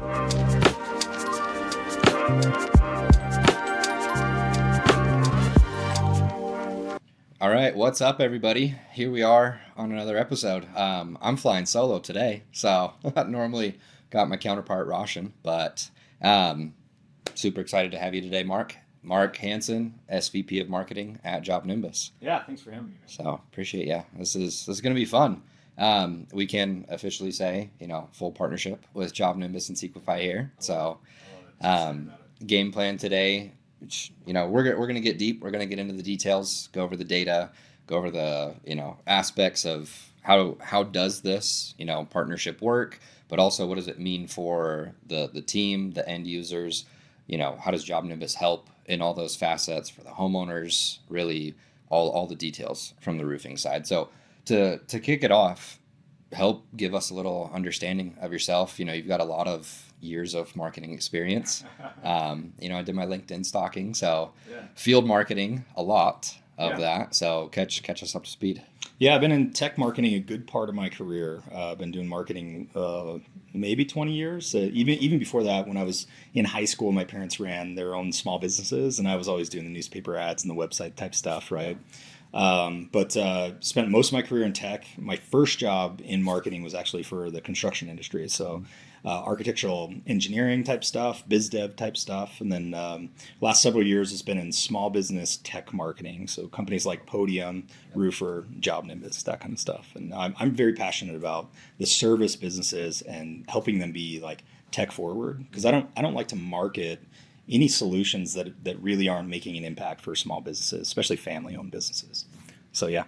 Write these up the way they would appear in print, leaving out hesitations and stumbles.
All right, what's up, everybody? Here we are on another episode. I'm flying solo today, so normally got my counterpart Roshan, but super excited to have you today, Marc. Marc Hansen, SVP of Marketing at JobNimbus. Yeah, thanks for having me. So appreciate you. This is going to be fun. We can officially say, full partnership with JobNimbus and Sequifi here. So game plan today. Which, we're going to get deep. We're going to get into the details, go over the data, go over the, aspects of how does this, partnership work, but also what does it mean for the team, the end users, how does JobNimbus help in all those facets for the homeowners, really all the details from the roofing side. So to kick it off, help give us a little understanding of yourself. You've got a lot of years of marketing experience. I did my LinkedIn stalking, so field marketing, a lot of that. So catch us up to speed. Yeah, I've been in tech marketing a good part of my career. I've been doing marketing maybe 20 years. Even before that, when I was in high school, my parents ran their own small businesses, and I was always doing the newspaper ads and the website type stuff, right? But spent most of my career in tech. My first job in marketing was actually for the construction industry. So architectural engineering type stuff, biz dev type stuff. And then last several years has been in small business tech marketing. So companies like Podium, Roofer, JobNimbus, that kind of stuff. And I'm very passionate about the service businesses and helping them be like tech forward, because I don't like to market any solutions that really aren't making an impact for small businesses, especially family-owned businesses. So yeah,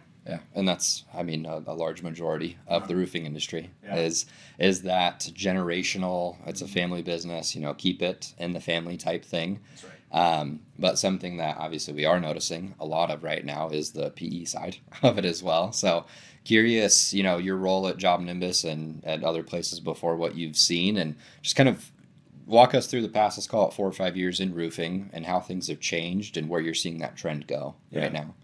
and that's a large majority of the roofing industry is that generational. It's a family business, keep it in the family type thing. That's right. But something that obviously we are noticing a lot of right now is the PE side of it as well. So curious, your role at JobNimbus and at other places before, what you've seen, and just kind of walk us through the past, let's call it 4 or 5 years in roofing, and how things have changed and where you're seeing that trend go right now.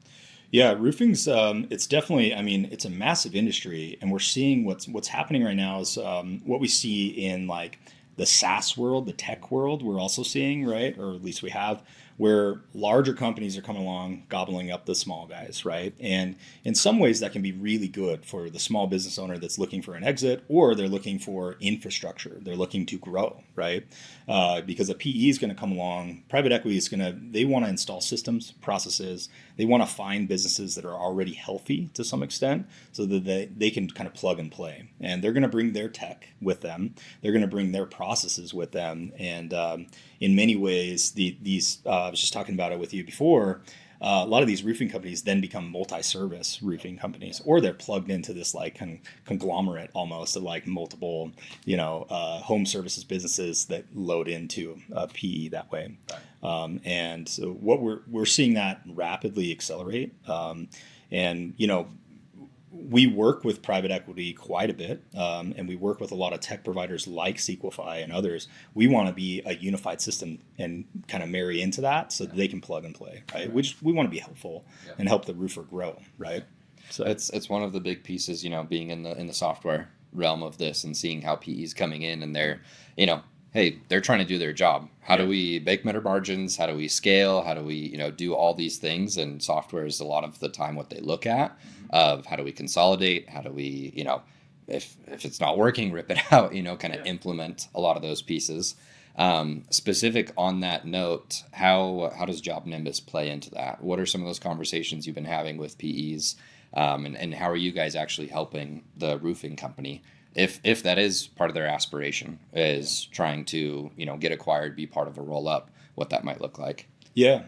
Yeah, roofing's it's definitely, it's a massive industry, and we're seeing what's happening right now is what we see in like the SaaS world, the tech world, we're also seeing, right? Or at least we have, where larger companies are coming along, gobbling up the small guys, right? And in some ways that can be really good for the small business owner that's looking for an exit, or they're looking for infrastructure. They're looking to grow, right? Because a PE is going to come along, private equity is they want to install systems, processes. They want to find businesses that are already healthy to some extent so that they can kind of plug and play. And they're going to bring their tech with them. They're going to bring their processes with them. And in many ways, these I was just talking about it with you before, a lot of these roofing companies then become multi-service roofing companies, or they're plugged into this like conglomerate almost of like multiple, home services businesses that load into PE that way. And so what we're seeing that rapidly accelerate. And we work with private equity quite a bit, and we work with a lot of tech providers like Sequifi and others. We want to be a unified system and kind of marry into that so that they can plug and play, right? Which we want to be helpful and help the roofer grow, right? So it's one of the big pieces, being in the software realm of this and seeing how PE's coming in, and they're, hey, they're trying to do their job. How do we make better margins? How do we scale? How do we, do all these things? And software is a lot of the time what they look at of how do we consolidate? How do we, if it's not working, rip it out, kind of implement a lot of those pieces. Specific on that note, how does JobNimbus play into that? What are some of those conversations you've been having with PEs? And how are you guys actually helping the roofing company? If that is part of their aspiration, is trying to, get acquired, be part of a roll up, what that might look like. Yeah.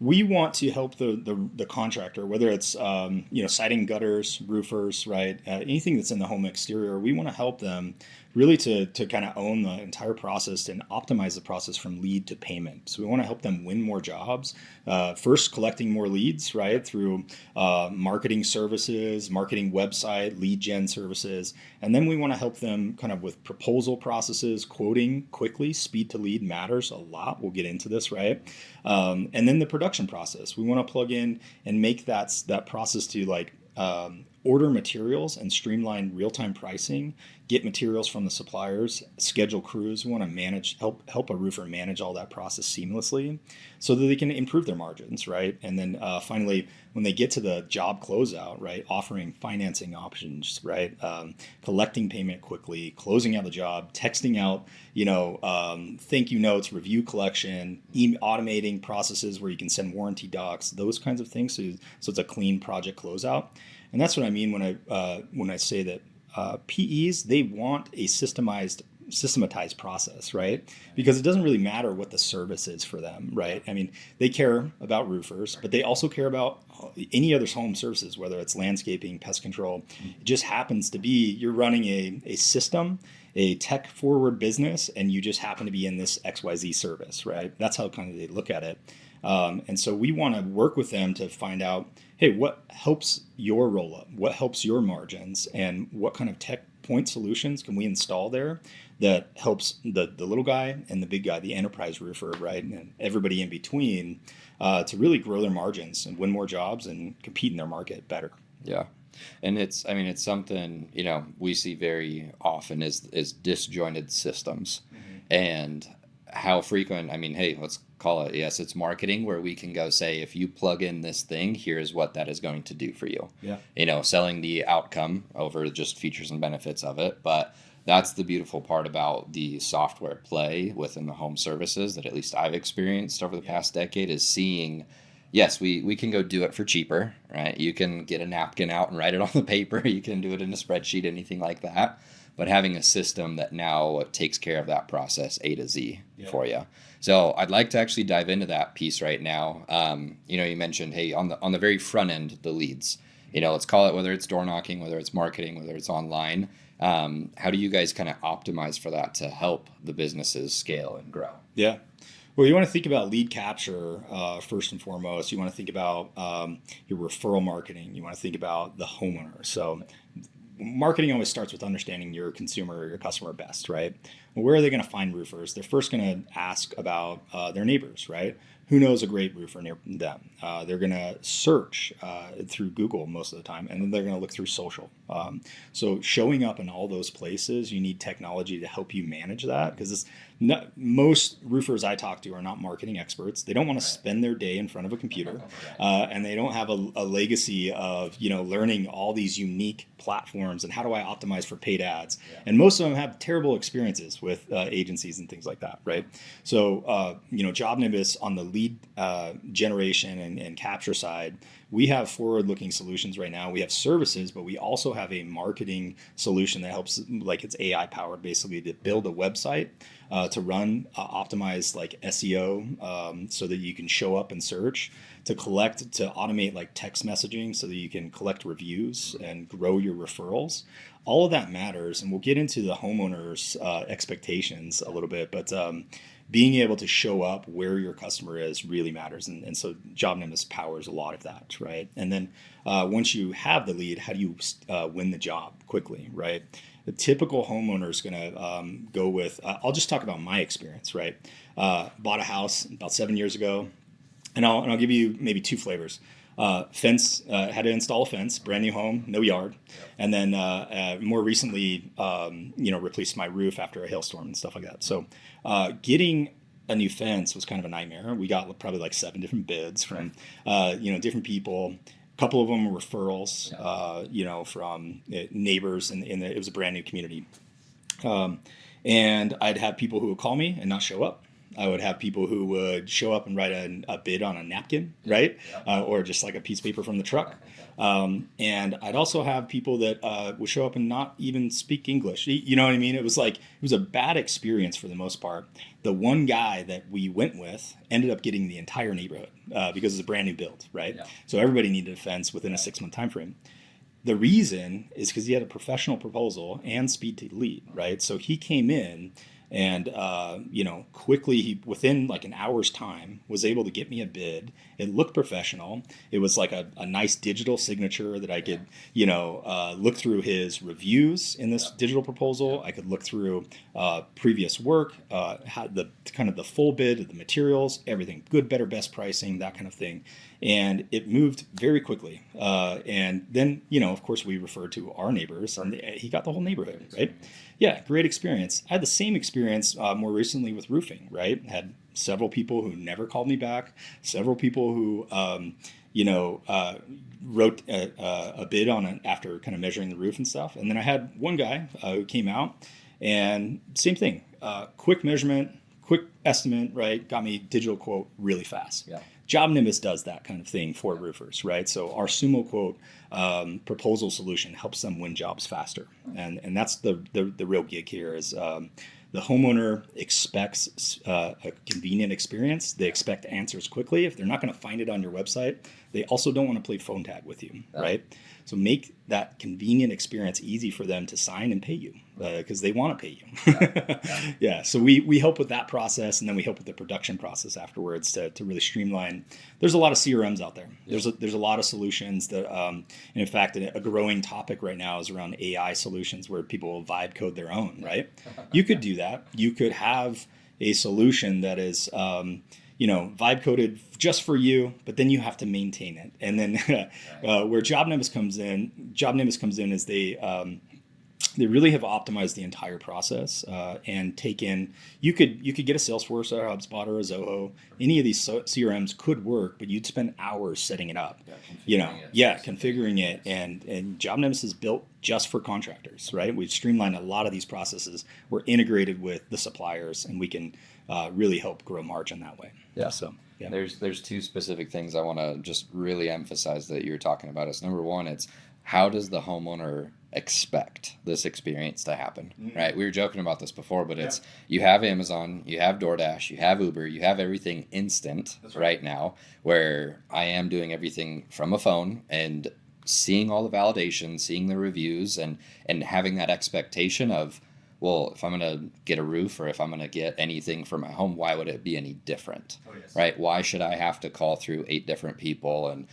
We want to help the contractor, whether it's, siding, gutters, roofers, right? Anything that's in the home exterior, we want to help them really to kind of own the entire process and optimize the process from lead to payment. So we want to help them win more jobs. First, collecting more leads, right, through marketing services, marketing website, lead gen services. And then we want to help them kind of with proposal processes, quoting quickly. Speed to lead matters a lot. We'll get into this, right? And then the production process. We want to plug in and make that process to like order materials and streamline real-time pricing, get materials from the suppliers, schedule crews. We want to help a roofer manage all that process seamlessly so that they can improve their margins, right? And then finally, when they get to the job closeout, right, offering financing options, right, collecting payment quickly, closing out the job, texting out, thank you notes, review collection, automating processes where you can send warranty docs, those kinds of things. So it's a clean project closeout. And that's what I mean when I say that PEs, they want a systematized process, right? Because it doesn't really matter what the service is for them, right? I mean, they care about roofers, but they also care about any other home services, whether it's landscaping, pest control. It just happens to be you're running a system, a tech forward business, and you just happen to be in this XYZ service, right? That's how kind of they look at it. And so we want to work with them to find out, hey, what helps your roll up? What helps your margins? And what kind of tech point solutions can we install there that helps the little guy and the big guy, the enterprise roofer, right? And everybody in between to really grow their margins and win more jobs and compete in their market better. Yeah. And it's something, we see very often is disjointed systems. And how frequent, hey, let's call it, yes, it's marketing where we can go say, if you plug in this thing, here's what that is going to do for you. Yeah. Selling the outcome over just features and benefits of it. But that's the beautiful part about the software play within the home services that at least I've experienced over the past decade is seeing, yes, we can go do it for cheaper, right? You can get a napkin out and write it on the paper. You can do it in a spreadsheet, anything like that. But having a system that now takes care of that process A to Z for you. So I'd like to actually dive into that piece right now. You mentioned, hey, on the very front end, the leads. Let's call it whether it's door knocking, whether it's marketing, whether it's online. How do you guys kind of optimize for that to help the businesses scale and grow? Yeah. Well, you want to think about lead capture first and foremost. You want to think about your referral marketing. You want to think about the homeowner. So marketing always starts with understanding your consumer or your customer best, right? Well, where are they going to find roofers? They're first going to ask about their neighbors, right? Who knows a great roofer near them? They're going to search through Google most of the time, and then they're going to look through social. So showing up in all those places, you need technology to help you manage that because most roofers I talk to are not marketing experts. They don't want to spend their day in front of a computer, and they don't have a legacy of learning all these unique platforms and how do I optimize for paid ads. And most of them have terrible experiences with agencies and things like that, right? So JobNimbus on the lead generation and capture side, we have forward-looking solutions right now. We have services, but we also have a marketing solution that helps, like it's AI powered, basically to build a website to run optimized like SEO so that you can show up and search, to automate like text messaging so that you can collect reviews and grow your referrals. All of that matters, and we'll get into the homeowners' expectations a little bit, but being able to show up where your customer is really matters. And so JobNimbus powers a lot of that, right? And then once you have the lead, how do you win the job quickly, right? The typical homeowner is going to go with, I'll just talk about my experience, right? Bought a house about 7 years ago, and I'll give you maybe two flavors. Fence, had to install a fence, brand new home, no yard. And then more recently, replaced my roof after a hailstorm and stuff like that. So getting a new fence was kind of a nightmare. We got probably like 7 different bids from, different people. A couple of them were referrals, from neighbors, and it was a brand new community. And I'd have people who would call me and not show up. I would have people who would show up and write a bid on a napkin, right? Or just like a piece of paper from the truck. And I'd also have people that would show up and not even speak English. You know what I mean? It was a bad experience for the most part. The one guy that we went with ended up getting the entire neighborhood because it's a brand new build, right? Yeah. So everybody needed a fence within a 6-month time frame. The reason is because he had a professional proposal and speed to lead, right? So he came in and, quickly, he within like an hour's time was able to get me a bid. It looked professional. It was like a nice digital signature that I could, look through his reviews in this digital proposal. I could look through previous work, had the full bid of the materials, everything, good, better, best pricing, that kind of thing. And it moved very quickly. And then, of course, we referred to our neighbors, and he got the whole neighborhood, right? Yeah, great experience. I had the same experience more recently with roofing, right? Had several people who never called me back, several people who, wrote a bid on it after kind of measuring the roof and stuff. And then I had one guy who came out, and same thing, quick measurement, quick estimate, right? Got me digital quote really fast. Yeah. JobNimbus does that kind of thing for roofers, right? So our Sumo Quote proposal solution helps them win jobs faster, and that's the real gig here. Is the homeowner expects a convenient experience. They expect answers quickly. If they're not going to find it on your website, they also don't want to play phone tag with you, right? So make that convenient experience easy for them to sign and pay you, because they want to pay you. Yeah. So we help with that process, and then we help with the production process afterwards to really streamline. There's a lot of CRMs out there. There's a lot of solutions that, and in fact, a growing topic right now is around AI solutions where people will vibe code their own, right? You could do that. You could have a solution that is, vibe coded just for you, but then you have to maintain it. And then where JobNimbus comes in is they really have optimized the entire process and taken. You could get a Salesforce or a HubSpot or a Zoho. Any of these CRMs could work, but you'd spend hours setting it up. Configuring it. And JobNimbus is built just for contractors, right? We've streamlined a lot of these processes. We're integrated with the suppliers, and we can really help grow margin that way. Yeah. So yeah. There's two specific things I want to just really emphasize that you're talking about. Is number one, it's how does the homeowner expect this experience to happen, right? We were joking about this before, but it's you have Amazon, you have DoorDash, you have Uber, you have everything instant right now, where I am doing everything from a phone and seeing all the validation, seeing the reviews, and having that expectation of, well, if I'm going to get a roof or if I'm going to get anything for my home, why would it be any different, right? Why should I have to call through 8 different people and,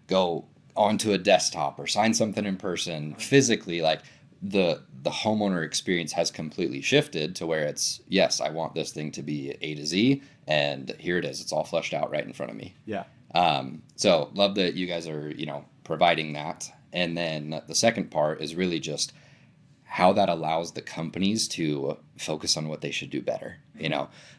go onto a desktop or sign something in person physically? Like the homeowner experience has completely shifted to where it's, yes, I want this thing to be A to Z, and here it is. It's all fleshed out right in front of me. Yeah. So love that you guys are, providing that. And then the second part is really just how that allows the companies to focus on what they should do better.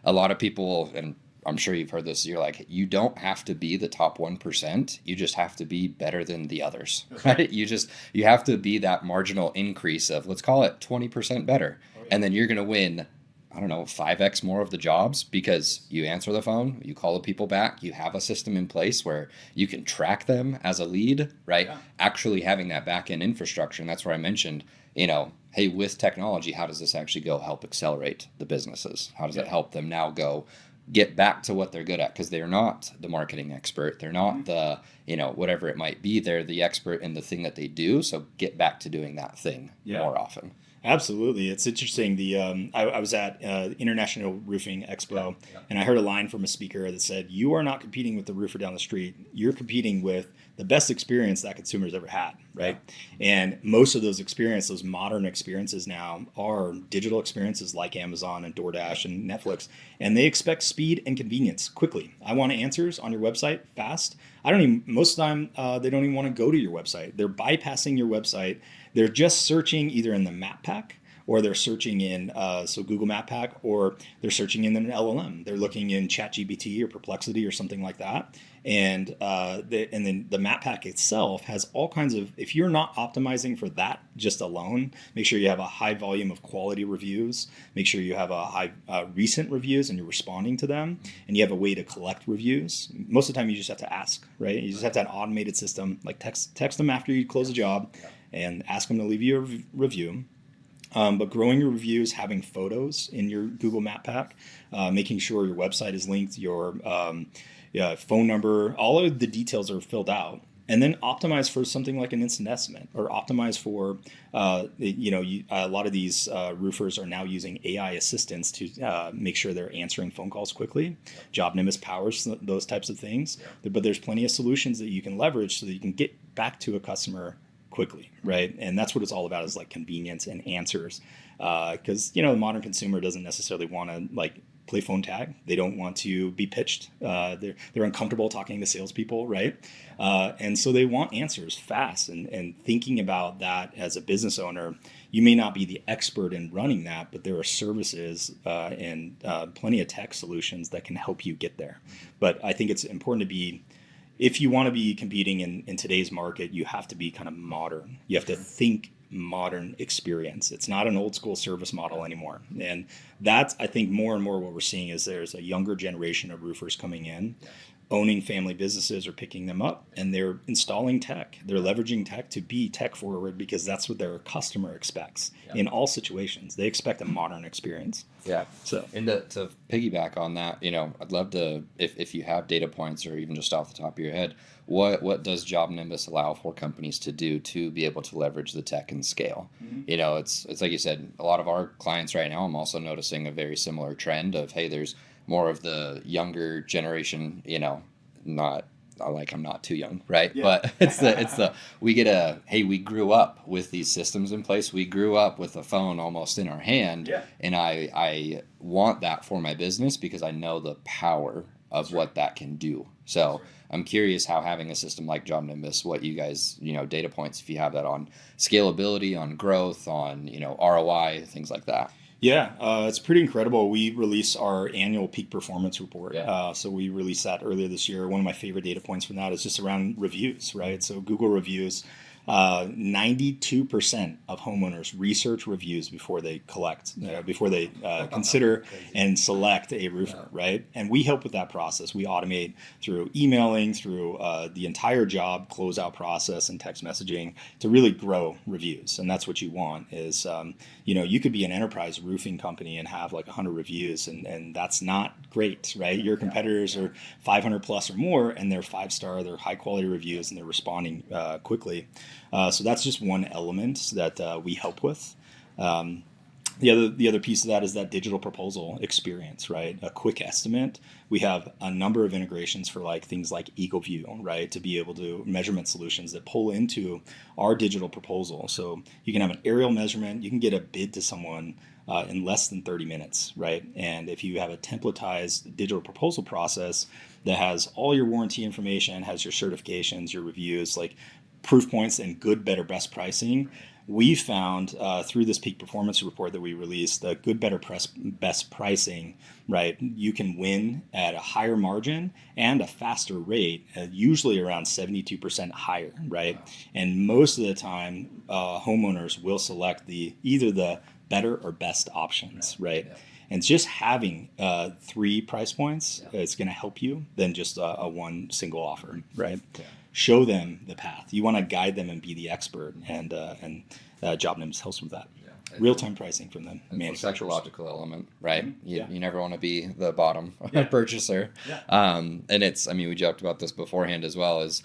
A lot of people, and I'm sure you've heard this, you're like, you don't have to be the top 1%. You just have to be better than the others, right? You have to be that marginal increase of, let's call it 20% better. And then you're going to win, 5x more of the jobs because you answer the phone, you call the people back, you have a system in place where you can track them as a lead, right? Yeah. Actually having that back end infrastructure. And that's where I mentioned, hey, with technology, how does this actually go help accelerate the businesses? How does it help them now go get back to what they're good at? Because they're not the marketing expert. They're not the, whatever it might be. They're the expert in the thing that they do. So get back to doing that thing more often. Absolutely. It's interesting. I was at International Roofing Expo, and I heard a line from a speaker that said, you are not competing with the roofer down the street. You're competing with the best experience that consumer's ever had, right? Yeah. And most of those experiences, those modern experiences now, are digital experiences like Amazon and DoorDash and Netflix, and they expect speed and convenience quickly. I want answers on your website fast. Most of the time, they don't even want to go to your website. They're bypassing your website. They're just searching either in the map pack, or they're searching in Google Map Pack, or they're searching in an LLM. They're looking in ChatGPT or Perplexity or something like that. And then the Map Pack itself has all kinds of, if you're not optimizing for that just alone, make sure you have a high volume of quality reviews, make sure you have a high recent reviews and you're responding to them, and you have a way to collect reviews. Most of the time you just have to ask, right? You just have to have an automated system, like text them after you close a job and ask them to leave you a review. But growing your reviews, having photos in your Google Map Pack, making sure your website is linked, your phone number, all of the details are filled out, and then optimize for something like an instant estimate, or optimize for, a lot of these roofers are now using AI assistants to make sure they're answering phone calls quickly. JobNimbus powers those types of things, but there's plenty of solutions that you can leverage so that you can get back to a customer quickly, right? And that's what it's all about, is like convenience and answers. Because the modern consumer doesn't necessarily want to play phone tag. They don't want to be pitched. They're uncomfortable talking to salespeople, right? And so they want answers fast. And thinking about that as a business owner, you may not be the expert in running that, but there are services and plenty of tech solutions that can help you get there. But I think it's important to be, if you want to be competing in today's market, you have to be kind of modern. You have to think modern experience. It's not an old school service model anymore. And that's, I think, more and more what we're seeing is there's a younger generation of roofers coming in, owning family businesses or picking them up, and they're installing tech. They're leveraging tech to be tech forward because that's what their customer expects in all situations. They expect a modern experience. Yeah. So, and to piggyback on that, I'd love to, if you have data points or even just off the top of your head, what does JobNimbus allow for companies to do to be able to leverage the tech and scale? It's like you said, a lot of our clients right now, I'm also noticing a very similar trend of, hey, there's more of the younger generation, not like I'm not too young, right? Yeah. But we grew up with these systems in place. We grew up with a phone almost in our hand. Yeah. And I want that for my business because I know the power of what that can do. So I'm curious how having a system like JobNimbus, what you guys, data points, if you have that on scalability, on growth, on, ROI, things like that. Yeah, it's pretty incredible. We release our annual peak performance report. Yeah. So we released that earlier this year. One of my favorite data points from that is just around reviews, right? So Google reviews, 92% of homeowners research reviews before they consider and select a roofer, right? And we help with that process. We automate through emailing, through the entire job closeout process and text messaging to really grow reviews. And that's what you want is, you could be an enterprise roofing company and have like 100 reviews and that's not great, right? Your competitors are 500 plus or more and they're 5-star, they're high quality reviews and they're responding quickly. So that's just one element that we help with. The other piece of that is that digital proposal experience, right? A quick estimate. We have a number of integrations for things like EcoView, right? To be able to measurement solutions that pull into our digital proposal. So you can have an aerial measurement. You can get a bid to someone in less than 30 minutes, right? And if you have a templatized digital proposal process that has all your warranty information, has your certifications, your reviews, proof points and good, better, best pricing, we found through this peak performance report that we released, the good, better, best pricing, right? You can win at a higher margin and a faster rate, usually around 72% higher, right? And most of the time, homeowners will select either the better or best options, right? Yeah. And just having 3 price points is going to help you than just a one single offer, right? Yeah. Show them the path. You want to guide them and be the expert, and JobNimbus helps with that. Yeah. Real-time pricing from them. It's a psychological element, right? Mm-hmm. You never want to be the bottom purchaser. Yeah. And it's, we joked about this beforehand as well as,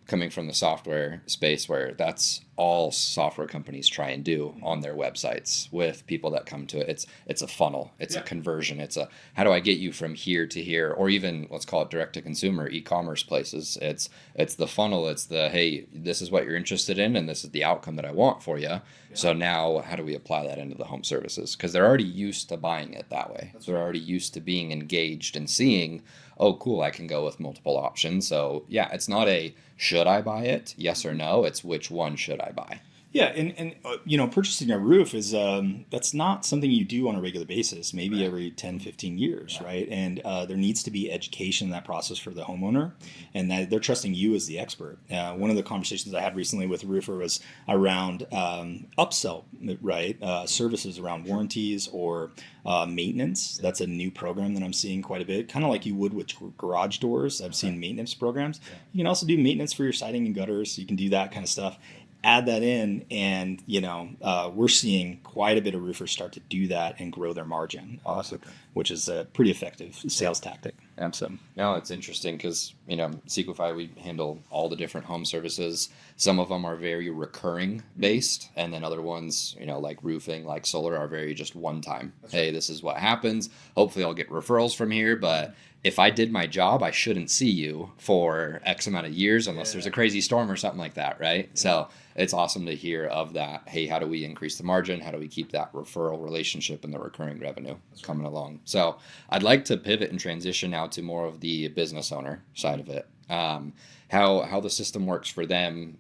coming from the software space where that's all software companies try and do on their websites with people that come to it. It's a funnel. It's a conversion. It's a, how do I get you from here to here? Or even let's call it direct to consumer e-commerce places. It's the funnel. It's the, hey, this is what you're interested in and this is the outcome that I want for you. Yeah. So now how do we apply that into the home services? Because they're already used to buying it that way. They're already used to being engaged and seeing, oh, cool, I can go with multiple options. So yeah, it's not a should I buy it? Yes or no. It's which one should I buy? Yeah, and purchasing a roof is that's not something you do on a regular basis, maybe every 10, 15 years, right? And there needs to be education in that process for the homeowner, and that they're trusting you as the expert. One of the conversations I had recently with a roofer was around upsell, right? Services around warranties or maintenance. That's a new program that I'm seeing quite a bit, kind of like you would with garage doors. I've seen maintenance programs. You can also do maintenance for your siding and gutters. You can do that kind of stuff. Add that in, and we're seeing quite a bit of roofers start to do that and grow their margin, which is a pretty effective sales tactic. So No, it's interesting because, Sequify, we handle all the different home services. Some of them are very recurring based, and then other ones, like roofing, like solar, are very just one time. Hey, this is what happens. Hopefully, I'll get referrals from here, but if I did my job, I shouldn't see you for X amount of years unless there's a crazy storm or something like that, right? Yeah. So it's awesome to hear of that. Hey, how do we increase the margin? How do we keep that referral relationship and the recurring revenue coming along? So I'd like to pivot and transition now to more of the business owner side of it. How the system works for them,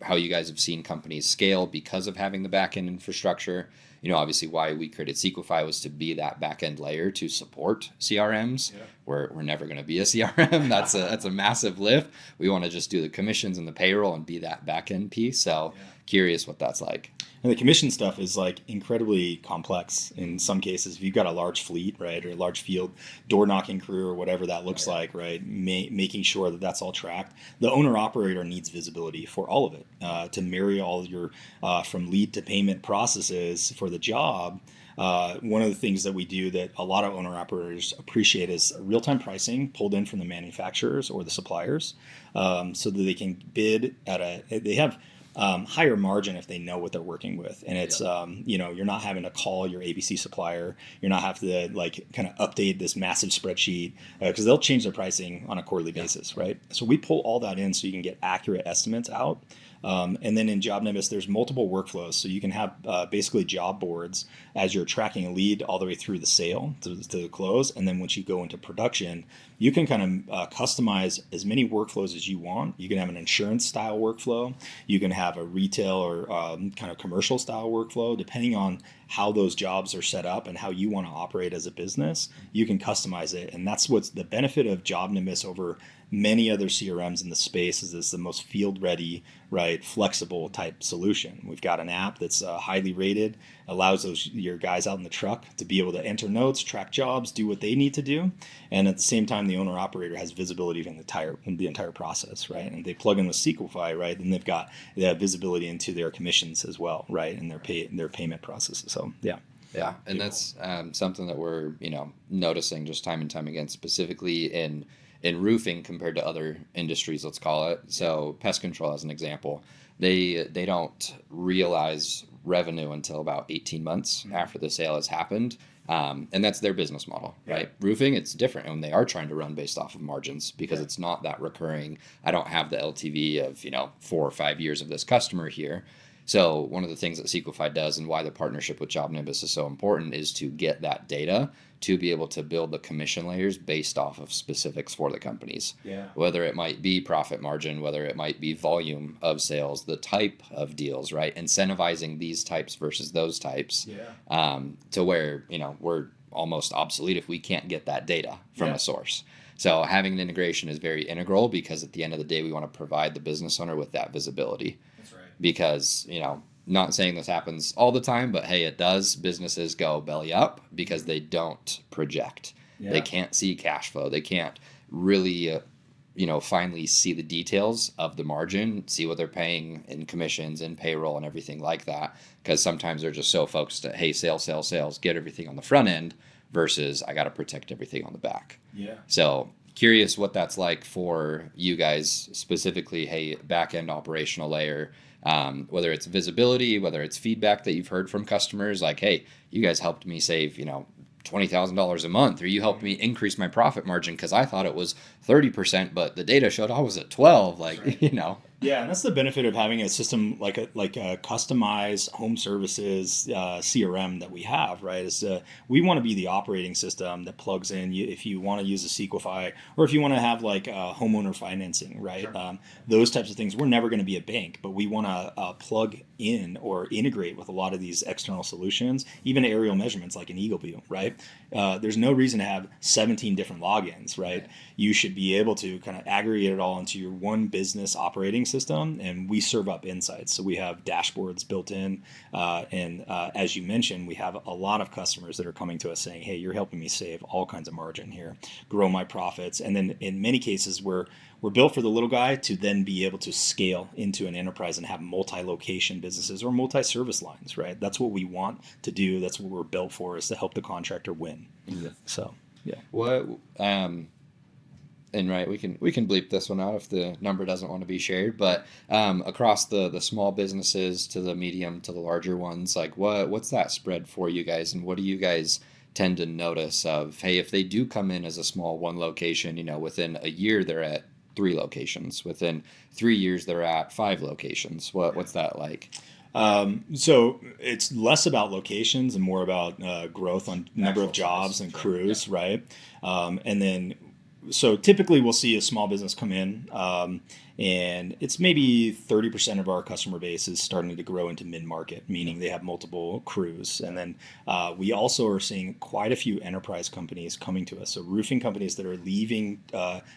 how you guys have seen companies scale because of having the back end infrastructure. Obviously why we created Sequify was to be that back end layer to support CRMs. Yeah. We're never going to be a CRM. That's a massive lift. We want to just do the commissions and the payroll and be that back end piece. So curious what that's like. And the commission stuff is like incredibly complex in some cases. If you've got a large fleet, right, or a large field door knocking crew or whatever that looks like, right, making sure that that's all tracked. The owner operator needs visibility for all of it to marry all your from lead to payment processes for the job. One of the things that we do that a lot of owner operators appreciate is real-time pricing pulled in from the manufacturers or the suppliers, so that they can bid they have higher margin if they know what they're working with. And it's, you're not having to call your ABC supplier. You're not having to kind of update this massive spreadsheet because they'll change their pricing on a quarterly basis, right? So we pull all that in so you can get accurate estimates out. And then in JobNimbus, there's multiple workflows. So you can have basically job boards as you're tracking a lead all the way through the sale to the close. And then once you go into production, you can kind of customize as many workflows as you want. You can have an insurance style workflow. You can have a retail or kind of commercial style workflow, depending on how those jobs are set up and how you want to operate as a business. You can customize it. And that's what's the benefit of JobNimbus over many other CRMs in the space is it's the most field ready, right, flexible type solution. We've got an app that's highly rated, allows your guys out in the truck to be able to enter notes, track jobs, do what they need to do. And at the same time, the owner operator has visibility in the entire process, right? And they plug in with Sequify, right? And they have visibility into their commissions as well, right? And their payment processes. So, yeah. Yeah, and that's something that we're noticing just time and time again, specifically in roofing compared to other industries, let's call it. So pest control as an example, they don't realize revenue until about 18 months after the sale has happened. And that's their business model, right? Roofing, it's different. And they are trying to run based off of margins because it's not that recurring. I don't have the LTV of, 4 or 5 years of this customer here. So one of the things that Sequify does and why the partnership with JobNimbus is so important is to get that data to be able to build the commission layers based off of specifics for the companies. Yeah. Whether it might be profit margin, whether it might be volume of sales, the type of deals, right? Incentivizing these types versus those types to where, we're almost obsolete if we can't get that data from a source. So having an integration is very integral because at the end of the day, we want to provide the business owner with that visibility. That's right. Because, not saying this happens all the time, but hey, it does. Businesses go belly up because they don't project. Yeah. They can't see cash flow. They can't really, finally see the details of the margin, see what they're paying in commissions and payroll and everything like that. Because sometimes they're just so focused at, hey, sales, get everything on the front end versus I got to protect everything on the back. Yeah. So curious what that's like for you guys specifically, hey, back end operational layer. Whether it's visibility, whether it's feedback that you've heard from customers, like, hey, you guys helped me save, $20,000 a month, or you helped me increase my profit margin because I thought it was 30%, but the data showed I was at 12. Like, right. Yeah, and that's the benefit of having a system like a customized home services CRM that we have, right? Is we want to be the operating system that plugs in. If you want to use a Sequify, or if you want to have like homeowner financing, right? Sure. Those types of things. We're never going to be a bank, but we want to plug in or integrate with a lot of these external solutions, even aerial measurements like an Eagle View, right? There's no reason to have 17 different logins, right? You should be able to kind of aggregate it all into your one business operating system, and we serve up insights. So we have dashboards built in, and as you mentioned, we have a lot of customers that are coming to us saying, hey, you're helping me save all kinds of margin here, grow my profits. And then in many cases, we're built for the little guy to then be able to scale into an enterprise and have multi-location businesses or multi-service lines, right? That's what we want to do. That's what we're built for, is to help the contractor win. Yeah. So Yeah. What and right, we can bleep this one out if the number doesn't want to be shared. But across the small businesses to the medium to the larger ones, like what's that spread for you guys, and what do you guys tend to notice of, hey, if they do come in as a small one location, within a year they're at 3 locations, within 3 years they're at 5 locations. What's that like? So it's less about locations and more about growth on number of jobs and crews, right? And then, so typically we'll see a small business come in, and it's maybe 30% of our customer base is starting to grow into mid-market, meaning they have multiple crews. And then we also are seeing quite a few enterprise companies coming to us. So roofing companies that are leaving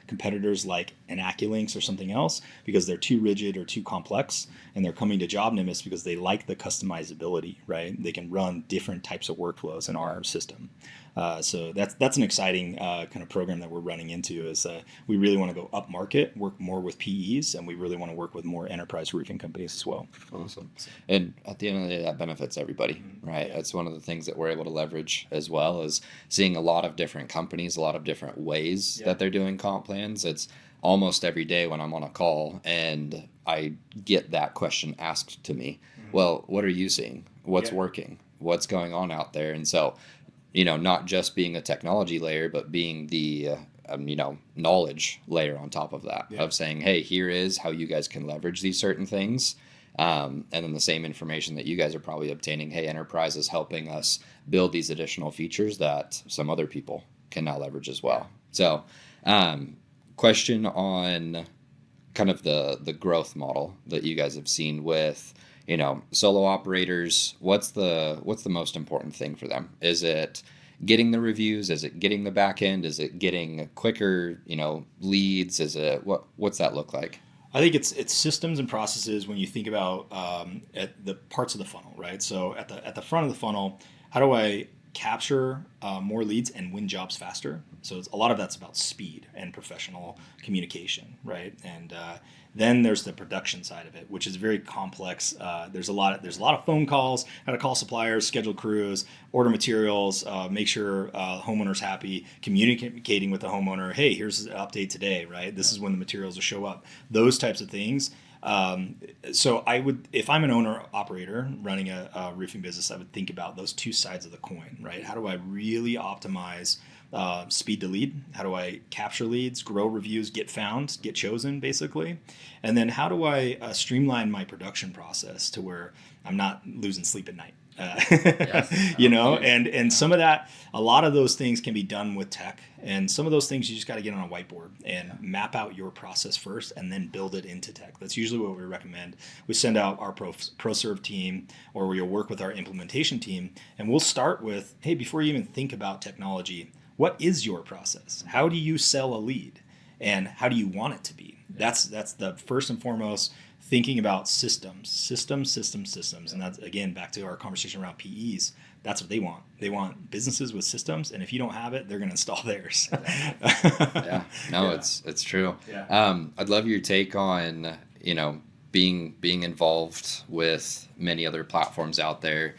competitors like an AccuLynx or something else because they're too rigid or too complex, and they're coming to JobNimbus because they like the customizability, right? They can run different types of workflows in our system. So that's an exciting kind of program that we're running into. Is we really want to go up market, work more with PEs, and we really want to work with more enterprise roofing companies as well. Awesome. And at the end of the day, that benefits everybody, right? Yeah. That's one of the things that we're able to leverage as well, is seeing a lot of different companies, a lot of different ways that they're doing comp plans. It's almost every day when I'm on a call and I get that question asked to me. Well, what are you seeing? What's working? What's going on out there? And so, not just being a technology layer, but being the, knowledge layer on top of that, of saying, hey, here is how you guys can leverage these certain things. And then the same information that you guys are probably obtaining, hey, enterprise is helping us build these additional features that some other people can now leverage as well. So, question on kind of the growth model that you guys have seen with, solo operators. What's the most important thing for them? Is it getting the reviews? Is it getting the back end? Is it getting quicker, leads? Is it what's that look like? I think it's systems and processes when you think about at the parts of the funnel, right? So at the front of the funnel, how do I capture more leads and win jobs faster? So a lot of that's about speed and professional communication, right? And then there's the production side of it, which is very complex. There's a lot of phone calls, how to call suppliers, schedule crews, order materials, make sure homeowner's happy, communicating with the homeowner. Hey, here's an update today, right? This is when the materials will show up. Those types of things. So I would, if I'm an owner operator running a roofing business, I would think about those two sides of the coin, right? How do I really optimize speed to lead? How do I capture leads, grow reviews, get found, get chosen, basically? And then how do I streamline my production process to where I'm not losing sleep at night? And some of that, a lot of those things can be done with tech, and some of those things you just got to get on a whiteboard and map out your process first and then build it into tech. That's usually what we recommend. We send out our ProServe team, or we'll work with our implementation team, and we'll start with, hey, before you even think about technology, what is your process? How do you sell a lead? And how do you want it to be? That's the first and foremost, thinking about systems. And that's, again, back to our conversation around PEs. That's what they want. They want businesses with systems, and if you don't have it, they're going to install theirs. It's true. I'd love your take on, being involved with many other platforms out there,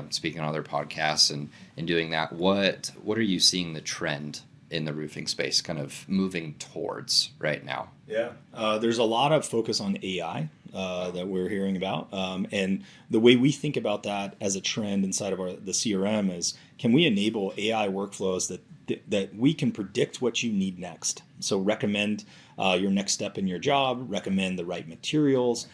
speaking on other podcasts and doing that. What are you seeing the trend in the roofing space kind of moving towards right now? There's a lot of focus on AI that we're hearing about. And the way we think about that as a trend inside of the CRM is, can we enable AI workflows that we can predict what you need next? So recommend your next step in your job, recommend the right materials,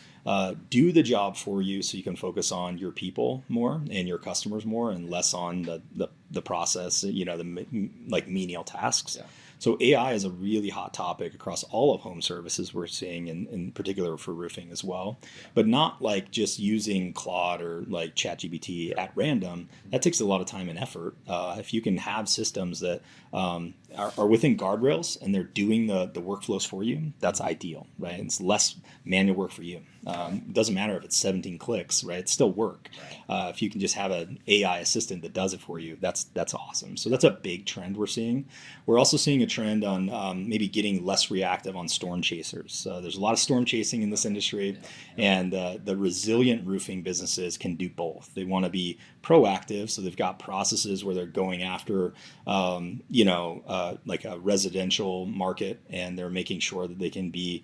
do the job for you so you can focus on your people more and your customers more and less on the process, the menial tasks. So AI is a really hot topic across all of home services we're seeing, in particular for roofing as well. But not like just using Claude or like ChatGPT at random. That takes a lot of time and effort. If you can have systems that are within guardrails and they're doing the workflows for you, that's ideal, right? It's less manual work for you. It doesn't matter if it's 17 clicks, right? It's still work. If you can just have an AI assistant that does it for you, that's that's awesome. So that's a big trend we're seeing. We're also seeing a trend on maybe getting less reactive on storm chasers. So there's a lot of storm chasing in this industry, and the resilient roofing businesses can do both. They want to be proactive, so they've got processes where they're going after, like a residential market, and they're making sure that they can be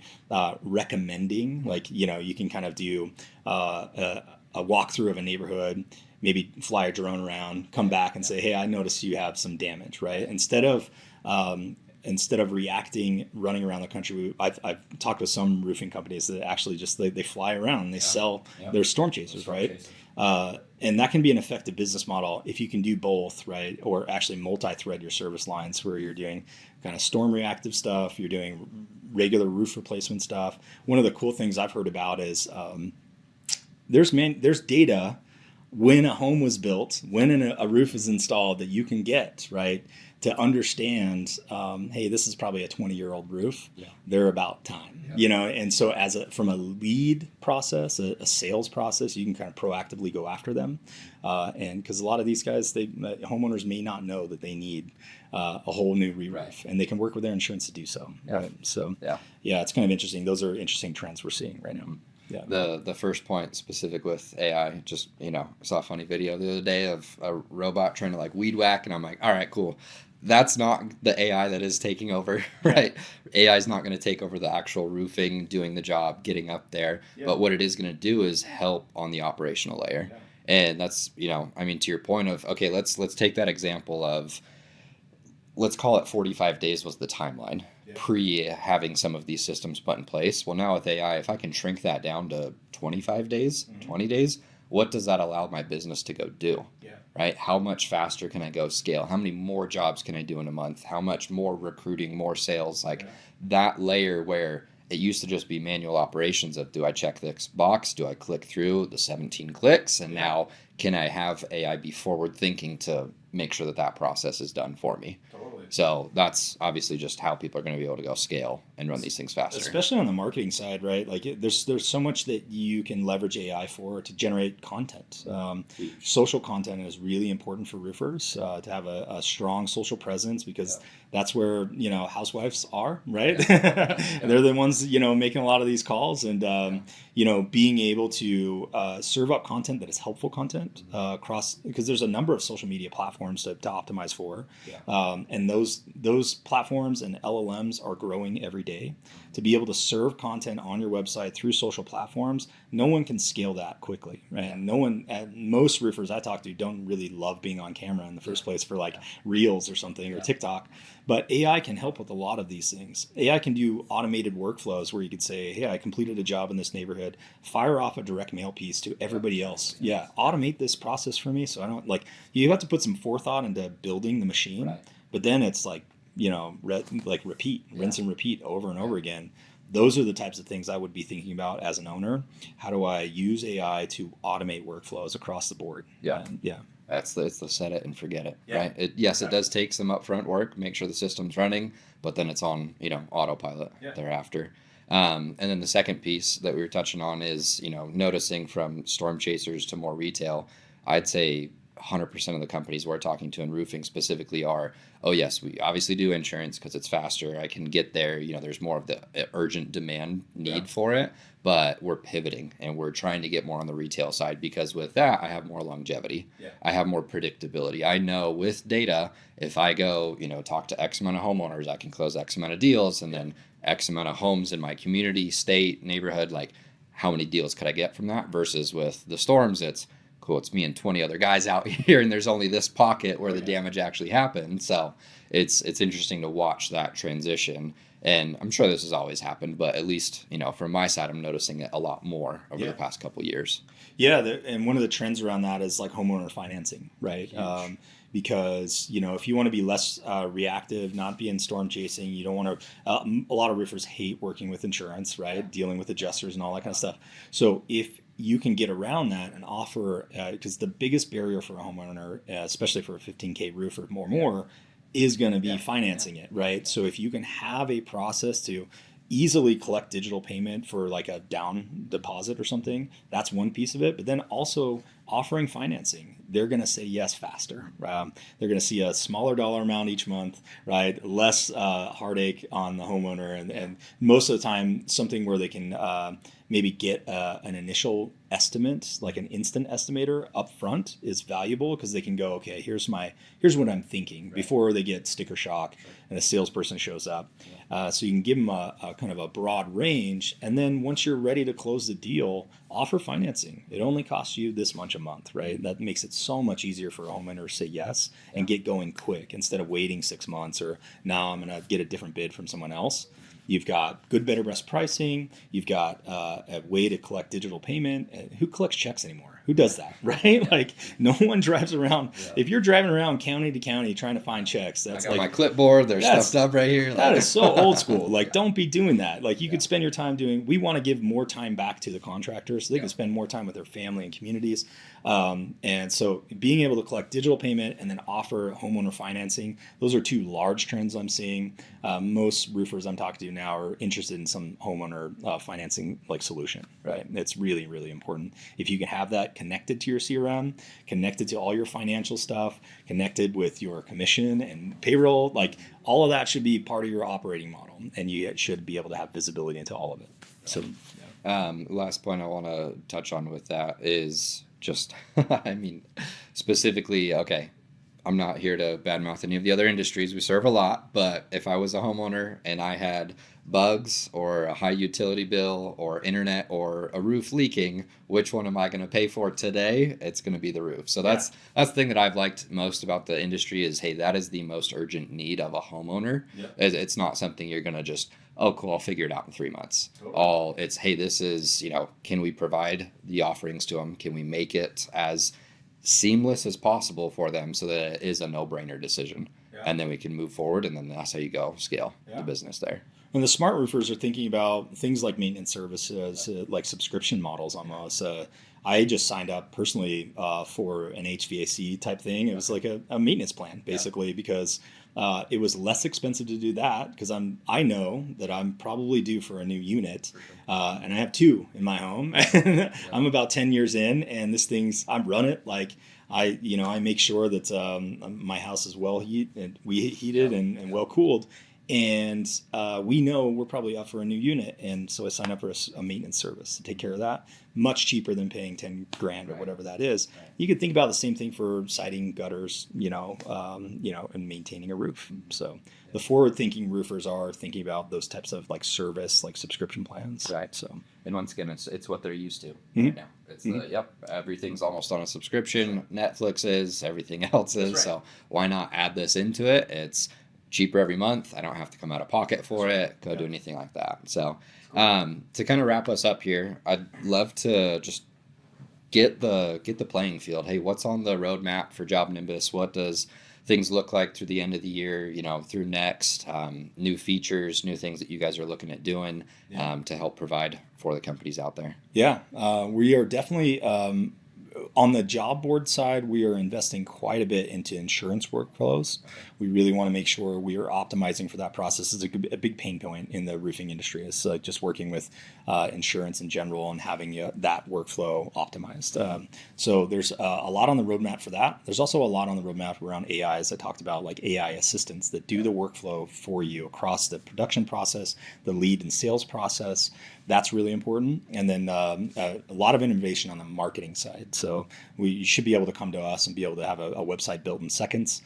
recommending, like, you can kind of do a walkthrough of a neighborhood, maybe fly a drone around, come back and say, hey, I noticed you have some damage, right? Instead of reacting, running around the country, I've talked with some roofing companies that actually just they fly around and they sell their storm chasers, right? And that can be an effective business model if you can do both, right? Or actually multi-thread your service lines where you're doing kind of storm reactive stuff, you're doing regular roof replacement stuff. One of the cool things I've heard about is there's data when a home was built, when a roof is installed that you can get, right, to understand, hey, this is probably a 20-year-old roof. Yeah. They're about time, and so from a lead process, a sales process, you can kind of proactively go after them. And because a lot of these guys, homeowners may not know that they need a whole new re-roof, and they can work with their insurance to do so. Yeah. Right? So it's kind of interesting. Those are interesting trends we're seeing right now. Yeah. The first point specific with AI, just, saw a funny video the other day of a robot trying to like weed whack, and I'm like, all right, cool. That's not the AI that is taking over, right? AI is not going to take over the actual roofing, doing the job, getting up there. Yeah. But what it is going to do is help on the operational layer. Yeah. And that's, to your point of, okay, let's take that example of, let's call it 45 days was the timeline pre having some of these systems put in place. Well, now with AI, if I can shrink that down to 25 days, 20 days, what does that allow my business to go do? Yeah. Right? How much faster can I go scale? How many more jobs can I do in a month? How much more recruiting, more sales? That layer where it used to just be manual operations of, do I check this box? Do I click through the 17 clicks? And now can I have AI be forward thinking to make sure that process is done for me? Totally. So that's obviously just how people are going to be able to go scale and run these things faster. Especially on the marketing side, right? Like there's so much that you can leverage AI for to generate content. Social content is really important for roofers to have a strong social presence, because that's where, housewives are, right? They're the ones, making a lot of these calls, and, being able to serve up content that is helpful content across, because there's a number of social media platforms to optimize for. Yeah. And those platforms and LLMs are growing every day. To be able to serve content on your website through social platforms, no one can scale that quickly, right? And most roofers I talk to don't really love being on camera in the first place for like Reels or something or TikTok. But AI can help with a lot of these things. AI can do automated workflows where you could say, hey, I completed a job in this neighborhood, fire off a direct mail piece to everybody else. Yeah, automate this process for me. So I don't you have to put some forethought into building the machine, but then it's like, repeat, rinse and repeat over and over again. Those are the types of things I would be thinking about as an owner. How do I use AI to automate workflows across the board? Yeah. It's the set it and forget it, right? It does take some upfront work, make sure the system's running, but then it's on, autopilot thereafter. And then the second piece that we were touching on is, noticing from storm chasers to more retail. I'd say 100% of the companies we're talking to in roofing specifically are, oh yes, we obviously do insurance because it's faster. I can get there. There's more of the urgent demand need for it, but we're pivoting and we're trying to get more on the retail side, because with that, I have more longevity. Yeah. I have more predictability. I know with data, if I go, talk to X amount of homeowners, I can close X amount of deals, and then X amount of homes in my community, state, neighborhood, how many deals could I get from that? Versus with the storms, it's cool, it's me and 20 other guys out here, and there's only this pocket where the damage actually happened. So it's interesting to watch that transition. And I'm sure this has always happened, but at least, from my side, I'm noticing it a lot more over the past couple of years. Yeah, and one of the trends around that is homeowner financing, right? Because, if you want to be less reactive, not be in storm chasing, you don't want to, a lot of roofers hate working with insurance, right? Dealing with adjusters and all that kind of stuff. So if you can get around that and offer, because the biggest barrier for a homeowner, especially for a 15K roof or more, is going to be financing it, right? So if you can have a process to easily collect digital payment for a down deposit or something, that's one piece of it. But then also offering financing. they're going to say yes faster. They're going to see a smaller dollar amount each month, right? Less heartache on the homeowner, and most of the time something where they can maybe get an initial estimate, like an instant estimator up front, is valuable, because they can go, okay, here's what I'm thinking, before they get sticker shock and a salesperson shows up. So you can give them a kind of a broad range, and then once you're ready to close the deal, offer financing. It only costs you this much a month, right? That makes it so much easier for a homeowner to say yes and get going quick, instead of waiting 6 months, or now I'm going to get a different bid from someone else. You've got good, better, best pricing. You've got a way to collect digital payment. Who collects checks anymore? Who does that, right? Like, no one drives around. If you're driving around county to county trying to find checks, that's like my clipboard. They're stuffed up right here. That is so old school. Like, don't be doing that. Like, you could spend your time doing. We want to give more time back to the contractors, so they can spend more time with their family and communities. And so being able to collect digital payment and then offer homeowner financing, those are two large trends I'm seeing. Most roofers I'm talking to now are interested in some homeowner financing like solution, right? It's really, really important. If you can have that connected to your CRM, connected to all your financial stuff, connected with your commission and payroll, like all of that should be part of your operating model, and you should be able to have visibility into all of it. So last point I want to touch on with that is just, I mean, specifically, okay, I'm not here to badmouth any of the other industries. We serve a lot, but if I was a homeowner and I had bugs or a high utility bill or internet or a roof leaking, which one am I going to pay for today? It's going to be the roof. So that's the thing that I've liked most about the industry is, hey, that is the most urgent need of a homeowner. It's not something you're going to just, oh, cool, I'll figure it out in 3 months. It's, hey, this is, can we provide the offerings to them? Can we make it as seamless as possible for them so that it is a no-brainer decision? And then we can move forward, and then that's how you go scale the business there. And the smart roofers are thinking about things like maintenance services, like subscription models almost. I just signed up personally for an HVAC type thing. It was like a maintenance plan, basically, because it was less expensive to do that, because I know that I'm probably due for a new unit, and I have 2 in my home. I'm about 10 years in, and I run it like I make sure that my house is well heated and well cooled. And we know we're probably up for a new unit, and so I signed up for a maintenance service to take care of that. Much cheaper than paying $10,000 or whatever that is. You could think about the same thing for siding, gutters, and maintaining a roof. So the forward-thinking roofers are thinking about those types of like service, like subscription plans. Right. So, and once again, it's what they're used to right now. It's everything's almost on a subscription. Netflix is, everything else is. So why not add this into it? It's cheaper every month. I don't have to come out of pocket for it, do anything like that. So to kind of wrap us up here, I'd love to just get the playing field. Hey, what's on the roadmap for JobNimbus? What does things look like through the end of the year, through next, new features, new things that you guys are looking at doing to help provide for the companies out there? We are definitely on the job board side, we are investing quite a bit into insurance workflows. We really want to make sure we are optimizing for that process. It's a big pain point in the roofing industry. It's like just working with insurance in general and having that workflow optimized. So there's a lot on the roadmap for that. There's also a lot on the roadmap around AI, as I talked about, like AI assistants that do the workflow for you across the production process, the lead and sales process. That's really important. And then a lot of innovation on the marketing side. So you should be able to come to us and be able to have a website built in seconds.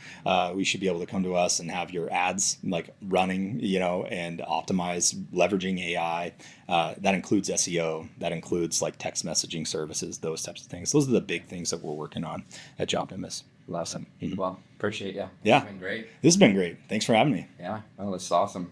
We should be able to come to us and have your ads like running, and optimize leveraging AI. That includes SEO. That includes like text messaging services, those types of things. Those are the big things that we're working on at JobNimbus. Awesome. Well, appreciate you. Yeah. It's been great. This has been great. Thanks for having me. Yeah. Well, this is awesome.